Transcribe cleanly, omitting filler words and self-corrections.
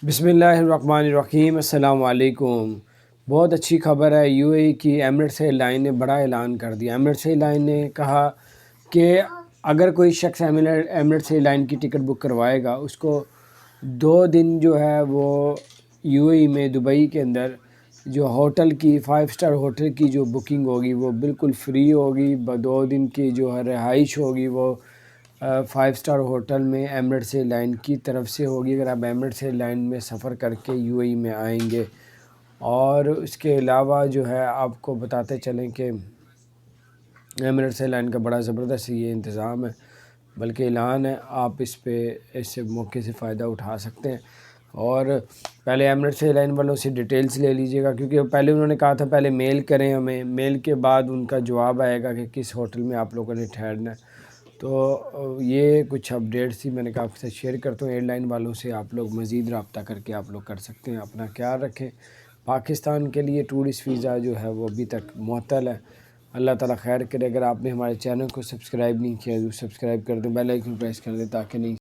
बिस्मिल्लाहिर्रहमानिर्रहीम। अस्सलाम वालेकुम। बहुत अच्छी खबर है। यूएई की एमिरेट्स एयरलाइन ने बड़ा ऐलान कर दिया। एमिरेट्स एयरलाइन ने कहा कि अगर कोई शख्स एमिरेट्स एयरलाइन की टिकट बुक करवाएगा, उसको 2 दिन जो है वो यूएई में दुबई के अंदर जो होटल की 5 स्टार होटल की जो बुकिंग होगी वो बिल्कुल फ्री होगी। 2 दिन की जो है रिहाइश होगी वो 5 स्टार होटल में एमिरेट्स एयरलाइन की तरफ से होगी, अगर आप एमिरेट्स एयरलाइन में सफ़र करके यूएई में आएंगे। और इसके अलावा जो है आपको बताते चलें कि एमिरेट्स एयरलाइन का बड़ा ज़बरदस्त ये इंतज़ाम है, बल्कि ऐलान है। आप इस मौके से फ़ायदा उठा सकते हैं। और पहले एमिरेट्स एयरलाइन वालों से डिटेल्स ले लीजिएगा, क्योंकि पहले उन्होंने कहा था पहले मेल करें हमें, मेल के बाद उनका जवाब आएगा कि किस होटल में आप लोगों ने ठहरना है। तो ये कुछ अपडेट्स थी, मैंने कहा आपके साथ शेयर करता हूँ। एयरलाइन वालों से आप लोग मज़ीद रब्ता करके आप लोग कर सकते हैं। अपना ख्याल रखें। पाकिस्तान के लिए टूरिस्ट वीज़ा जो है वो अभी तक मुअत्तल है। अल्लाह ताला खैर करे। अगर आपने हमारे चैनल को सब्सक्राइब नहीं किया तो सब्सक्राइब कर दें, बेल आइकन प्रेस कर दें ताकि नहीं